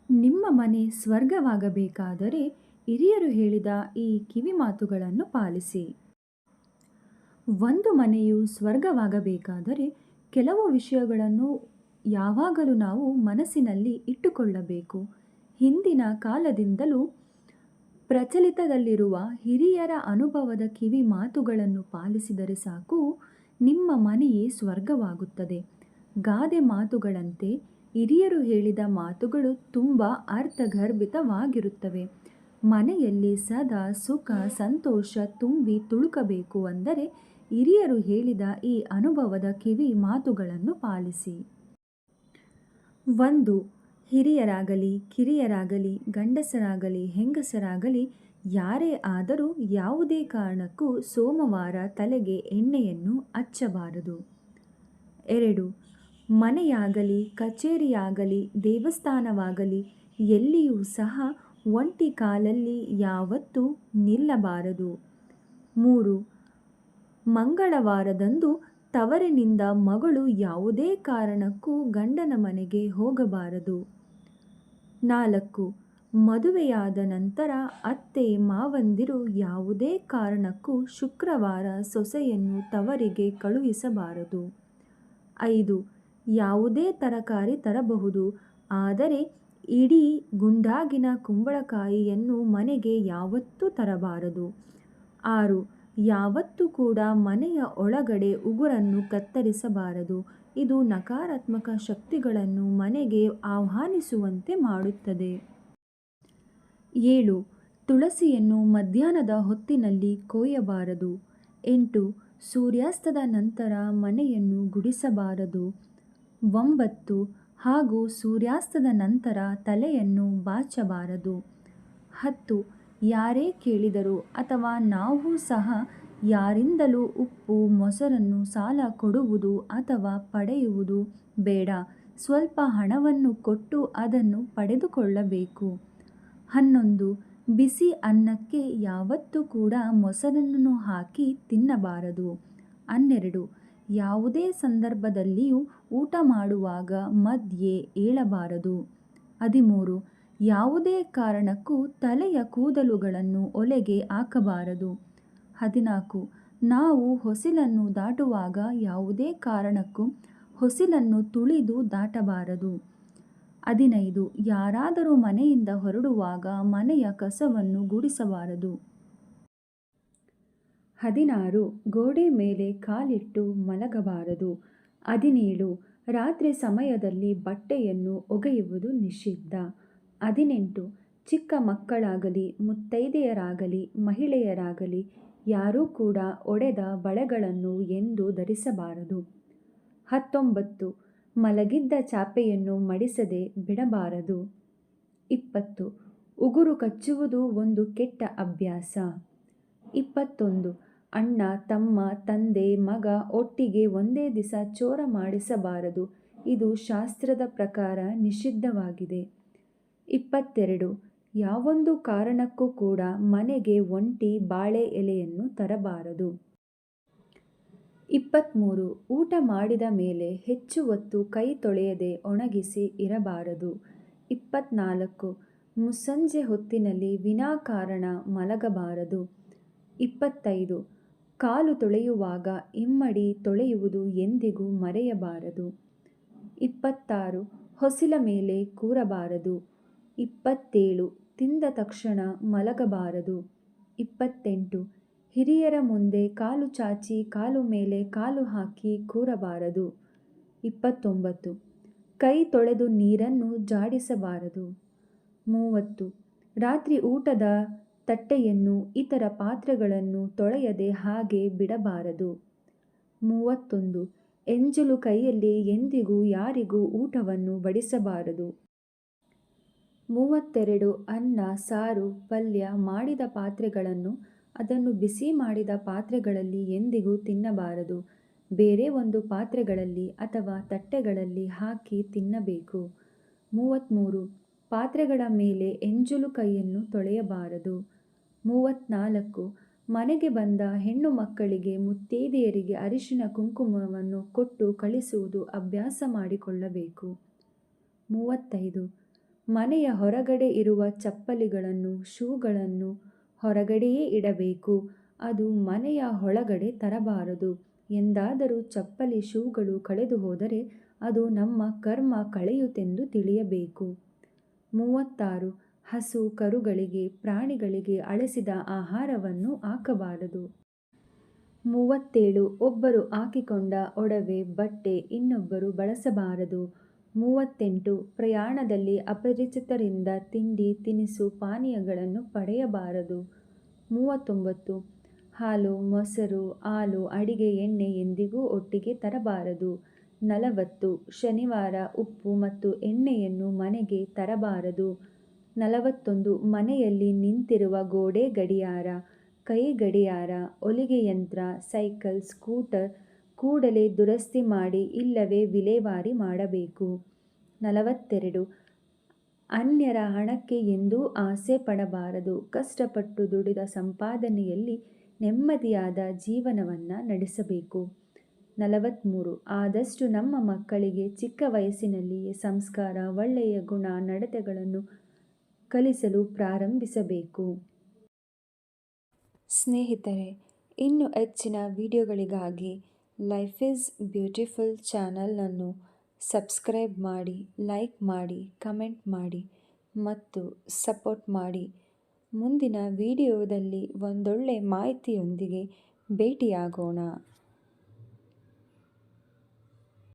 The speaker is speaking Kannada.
ನಿಮ್ಮ ಮನೆ ಸ್ವರ್ಗವಾಗಬೇಕಾದರೆ ಹಿರಿಯರು ಹೇಳಿದ ಈ ಕಿವಿಮಾತುಗಳನ್ನು ಪಾಲಿಸಿ. ಒಂದು ಮನೆಯು ಸ್ವರ್ಗವಾಗಬೇಕಾದರೆ ಕೆಲವು ವಿಷಯಗಳನ್ನು ಯಾವಾಗಲೂ ನಾವು ಮನಸ್ಸಿನಲ್ಲಿ ಇಟ್ಟುಕೊಳ್ಳಬೇಕು. ಹಿಂದಿನ ಕಾಲದಿಂದಲೂ ಪ್ರಚಲಿತದಲ್ಲಿರುವ ಹಿರಿಯರ ಅನುಭವದ ಕಿವಿ ಮಾತುಗಳನ್ನು ಪಾಲಿಸಿದರೆ ಸಾಕು, ನಿಮ್ಮ ಮನೆಯೇ ಸ್ವರ್ಗವಾಗುತ್ತದೆ. ಗಾದೆ ಮಾತುಗಳಂತೆ ಹಿರಿಯರು ಹೇಳಿದ ಮಾತುಗಳು ತುಂಬ ಅರ್ಥಗರ್ಭಿತವಾಗಿರುತ್ತವೆ. ಮನೆಯಲ್ಲಿ ಸದಾ ಸುಖ ಸಂತೋಷ ತುಂಬಿ ತುಳುಕಬೇಕು ಅಂದರೆ ಹಿರಿಯರು ಹೇಳಿದ ಈ ಅನುಭವದ ಕಿವಿ ಮಾತುಗಳನ್ನು ಪಾಲಿಸಿ. 1. ಹಿರಿಯರಾಗಲಿ ಕಿರಿಯರಾಗಲಿ ಗಂಡಸರಾಗಲಿ ಹೆಂಗಸರಾಗಲಿ ಯಾರೇ ಆದರೂ ಯಾವುದೇ ಕಾರಣಕ್ಕೂ ಸೋಮವಾರ ತಲೆಗೆ ಎಣ್ಣೆಯನ್ನು ಹಚ್ಚಬಾರದು. 2. ಮನೆಯಾಗಲಿ ಕಚೇರಿಯಾಗಲಿ ದೇವಸ್ಥಾನವಾಗಲಿ ಎಲ್ಲಿಯೂ ಸಹ ಒಂಟಿ ಕಾಲಲ್ಲಿ ಯಾವತ್ತೂ ನಿಲ್ಲಬಾರದು. 3. ಮಂಗಳವಾರದಂದು ತವರಿನಿಂದ ಮಗಳು ಯಾವುದೇ ಕಾರಣಕ್ಕೂ ಗಂಡನ ಮನೆಗೆ ಹೋಗಬಾರದು. 4. ಮದುವೆಯಾದ ನಂತರ ಅತ್ತೆ ಮಾವಂದಿರು ಯಾವುದೇ ಕಾರಣಕ್ಕೂ ಶುಕ್ರವಾರ ಸೊಸೆಯನ್ನು ತವರಿಗೆ ಕಳುಹಿಸಬಾರದು. 5. ಯಾವುದೇ ತರಕಾರಿ ತರಬಹುದು, ಆದರೆ ಇಡೀ ಗುಂಡಾಗಿನ ಕುಂಬಳಕಾಯಿಯನ್ನು ಮನೆಗೆ ಯಾವತ್ತೂ ತರಬಾರದು. 6. ಯಾವತ್ತೂ ಕೂಡ ಮನೆಯ ಒಳಗಡೆ ಉಗುರನ್ನು ಕತ್ತರಿಸಬಾರದು. ಇದು ನಕಾರಾತ್ಮಕ ಶಕ್ತಿಗಳನ್ನು ಮನೆಗೆ ಆಹ್ವಾನಿಸುವಂತೆ ಮಾಡುತ್ತದೆ. 7. ತುಳಸಿಯನ್ನು ಮಧ್ಯಾಹ್ನದ ಹೊತ್ತಿನಲ್ಲಿ ಕೊಯ್ಯಬಾರದು. 8. ಸೂರ್ಯಾಸ್ತದ ನಂತರ ಮನೆಯನ್ನು ಗುಡಿಸಬಾರದು. 9. ಹಾಗೂ ಸೂರ್ಯಾಸ್ತದ ನಂತರ ತಲೆಯನ್ನು ಬಾಚಬಾರದು. 10. ಯಾರೇ ಕೇಳಿದರೂ ಅಥವಾ ನಾವು ಸಹ ಯಾರಿಂದಲೂ ಉಪ್ಪು ಮೊಸರನ್ನು ಸಾಲ ಕೊಡುವುದು ಅಥವಾ ಪಡೆಯುವುದು ಬೇಡ. ಸ್ವಲ್ಪ ಹಣವನ್ನು ಕೊಟ್ಟು ಅದನ್ನು ಪಡೆದುಕೊಳ್ಳಬೇಕು. 11. ಬಿಸಿ ಅನ್ನಕ್ಕೆ ಯಾವತ್ತೂ ಕೂಡ ಮೊಸರನ್ನು ಹಾಕಿ ತಿನ್ನಬಾರದು. 12. ಯಾವುದೇ ಸಂದರ್ಭದಲ್ಲಿಯೂ ಊಟ ಮಾಡುವಾಗ ಮಧ್ಯೆ ಏಳಬಾರದು. 13. ಯಾವುದೇ ಕಾರಣಕ್ಕೂ ತಲೆಯ ಕೂದಲುಗಳನ್ನು ಒಲೆಗೆ ಹಾಕಬಾರದು. 14. ನಾವು ಹೊಸಿಲನ್ನು ದಾಟುವಾಗ ಯಾವುದೇ ಕಾರಣಕ್ಕೂ ಹೊಸಿಲನ್ನು ತುಳಿದು ದಾಟಬಾರದು. 15. ಯಾರಾದರೂ ಮನೆಯಿಂದ ಹೊರಡುವಾಗ ಮನೆಯ ಕಸವನ್ನು ಗುಡಿಸಬಾರದು. 16. ಗೋಡೆ ಮೇಲೆ ಕಾಲಿಟ್ಟು ಮಲಗಬಾರದು. 17. ರಾತ್ರಿ ಸಮಯದಲ್ಲಿ ಬಟ್ಟೆಯನ್ನು ಒಗೆಯುವುದು ನಿಷಿದ್ಧ. 18. ಚಿಕ್ಕ ಮಕ್ಕಳಾಗಲಿ ಮುತ್ತೈದೆಯರಾಗಲಿ ಮಹಿಳೆಯರಾಗಲಿ ಯಾರೂ ಕೂಡ ಒಡೆದ ಬಳೆಗಳನ್ನು ಎಂದೂ ಧರಿಸಬಾರದು. 19. ಮಲಗಿದ್ದ ಚಾಪೆಯನ್ನು ಮಡಿಸದೆ ಬಿಡಬಾರದು. 20. ಉಗುರು ಕಚ್ಚುವುದು ಒಂದು ಕೆಟ್ಟ ಅಭ್ಯಾಸ. 21. ಅಣ್ಣ ತಮ್ಮ ತಂದೆ ಮಗ ಒಟ್ಟಿಗೆ ಒಂದೇ ದಿಸ ಚೋರ ಮಾಡಿಸಬಾರದು. ಇದು ಶಾಸ್ತ್ರದ ಪ್ರಕಾರ ನಿಷಿದ್ಧವಾಗಿದೆ. 22. ಯಾವೊಂದು ಕಾರಣಕ್ಕೂ ಕೂಡ ಮನೆಗೆ ಒಂಟಿ ಬಾಳೆ ಎಲೆಯನ್ನು ತರಬಾರದು. 23. ಊಟ ಮಾಡಿದ ಮೇಲೆ ಹೆಚ್ಚು ಹೊತ್ತು ಕೈ ತೊಳೆಯದೆ ಒಣಗಿಸಿ ಇರಬಾರದು. 24. ಮುಸ್ಸಂಜೆ ಹೊತ್ತಿನಲ್ಲಿ ವಿನಾಕಾರಣ ಮಲಗಬಾರದು. 25. ಕಾಲು ತೊಳೆಯುವಾಗ ಹಿಮ್ಮಡಿ ತೊಳೆಯುವುದು ಎಂದಿಗೂ ಮರೆಯಬಾರದು. 26. ಹೊಸಿಲ ಮೇಲೆ ಕೂರಬಾರದು. 27. ತಿಂದ ತಕ್ಷಣ ಮಲಗಬಾರದು. 28. ಹಿರಿಯರ ಮುಂದೆ ಕಾಲು ಚಾಚಿ ಕಾಲು ಮೇಲೆ ಕಾಲು ಹಾಕಿ ಕೂರಬಾರದು. 29. ಕೈ ತೊಳೆದು ನೀರನ್ನು ಜಾಡಿಸಬಾರದು. 30. ರಾತ್ರಿ ಊಟದ ತಟ್ಟೆಯನ್ನು ಇತರ ಪಾತ್ರೆಗಳನ್ನು ತೊಳೆಯದೆ ಹಾಗೆ ಬಿಡಬಾರದು. 31. ಎಂಜಲು ಕೈಯಲ್ಲಿ ಎಂದಿಗೂ ಯಾರಿಗೂ ಊಟವನ್ನು ಬಡಿಸಬಾರದು. 32. ಅನ್ನ ಸಾರು ಪಲ್ಯ ಮಾಡಿದ ಪಾತ್ರೆಗಳನ್ನು ಅದನ್ನು ಬಿಸಿ ಮಾಡಿದ ಪಾತ್ರೆಗಳಲ್ಲಿ ಎಂದಿಗೂ ತಿನ್ನಬಾರದು. ಬೇರೆ ಒಂದು ಪಾತ್ರೆಗಳಲ್ಲಿ ಅಥವಾ ತಟ್ಟೆಗಳಲ್ಲಿ ಹಾಕಿ ತಿನ್ನಬೇಕು. 33. ಪಾತ್ರೆಗಳ ಮೇಲೆ ಎಂಜಲು ಕೈಯನ್ನು ತೊಳೆಯಬಾರದು. 34. ಮನೆಗೆ ಬಂದ ಹೆಣ್ಣು ಮಕ್ಕಳಿಗೆ ಮುತ್ತೈದೆಯರಿಗೆ ಅರಿಶಿನ ಕುಂಕುಮವನ್ನು ಕೊಟ್ಟು ಕಳಿಸುವುದು ಅಭ್ಯಾಸ ಮಾಡಿಕೊಳ್ಳಬೇಕು. 35. ಮನೆಯ ಹೊರಗಡೆ ಇರುವ ಚಪ್ಪಲಿಗಳನ್ನು ಶೂಗಳನ್ನು ಹೊರಗಡೆಯೇ ಇಡಬೇಕು, ಅದು ಮನೆಯ ಒಳಗಡೆ ತರಬಾರದು. ಎಂದಾದರೂ ಚಪ್ಪಲಿ ಶೂಗಳು ಕಳೆದು ಹೋದರೆ ಅದು ನಮ್ಮ ಕರ್ಮ ಕಳೆಯುತ್ತೆಂದು ತಿಳಿಯಬೇಕು. 36. ಹಸು ಕರುಗಳಿಗೆ ಪ್ರಾಣಿಗಳಿಗೆ ಅಳಿಸಿದ ಆಹಾರವನ್ನು ಹಾಕಬಾರದು. 37. ಒಬ್ಬರು ಹಾಕಿಕೊಂಡ ಒಡವೆ ಬಟ್ಟೆ ಇನ್ನೊಬ್ಬರು ಬಳಸಬಾರದು. 38. ಪ್ರಯಾಣದಲ್ಲಿ ಅಪರಿಚಿತರಿಂದ ತಿಂಡಿ ತಿನಿಸು ಪಾನೀಯಗಳನ್ನು ಪಡೆಯಬಾರದು. 39. ಹಾಲು ಮೊಸರು ಹಾಲು ಅಡಿಗೆ ಎಣ್ಣೆ ಎಂದಿಗೂ ಒಟ್ಟಿಗೆ ತರಬಾರದು. 40. ಶನಿವಾರ ಉಪ್ಪು ಮತ್ತು ಎಣ್ಣೆಯನ್ನು ಮನೆಗೆ ತರಬಾರದು. 41. ಮನೆಯಲ್ಲಿ ನಿಂತಿರುವ ಗೋಡೆ ಗಡಿಯಾರ, ಕೈ ಗಡಿಯಾರ, ಹೊಲಿಗೆ ಯಂತ್ರ, ಸೈಕಲ್, ಸ್ಕೂಟರ್ ಕೂಡಲೇ ದುರಸ್ತಿ ಮಾಡಿ ಇಲ್ಲವೇ ವಿಲೇವಾರಿ ಮಾಡಬೇಕು. 42. ಅನ್ಯರ ಹಣಕ್ಕೆ ಎಂದೂ ಆಸೆ ಪಡಬಾರದು. ಕಷ್ಟಪಟ್ಟು ದುಡಿದ ಸಂಪಾದನೆಯಲ್ಲಿ ನೆಮ್ಮದಿಯಾದ ಜೀವನವನ್ನು ನಡೆಸಬೇಕು. 43. ಆದಷ್ಟು ನಮ್ಮ ಮಕ್ಕಳಿಗೆ ಚಿಕ್ಕ ವಯಸ್ಸಿನಲ್ಲಿಯೇ ಸಂಸ್ಕಾರ, ಒಳ್ಳೆಯ ಗುಣ ನಡತೆಗಳನ್ನು ಕಲಿಸಲು ಪ್ರಾರಂಭಿಸಬೇಕು. ಸ್ನೇಹಿತರೆ, ಇನ್ನೂ ಹೆಚ್ಚಿನ ವಿಡಿಯೋಗಳಿಗಾಗಿ ಲೈಫ್ ಈಸ್ ಬ್ಯೂಟಿಫುಲ್ ಚಾನಲನ್ನು ಸಬ್ಸ್ಕ್ರೈಬ್ ಮಾಡಿ, ಲೈಕ್ ಮಾಡಿ, ಕಮೆಂಟ್ ಮಾಡಿ ಮತ್ತು ಸಪೋರ್ಟ್ ಮಾಡಿ. ಮುಂದಿನ ವಿಡಿಯೋದಲ್ಲಿ ಒಂದೊಳ್ಳೆ ಮಾಹಿತಿಯೊಂದಿಗೆ ಭೇಟಿಯಾಗೋಣ.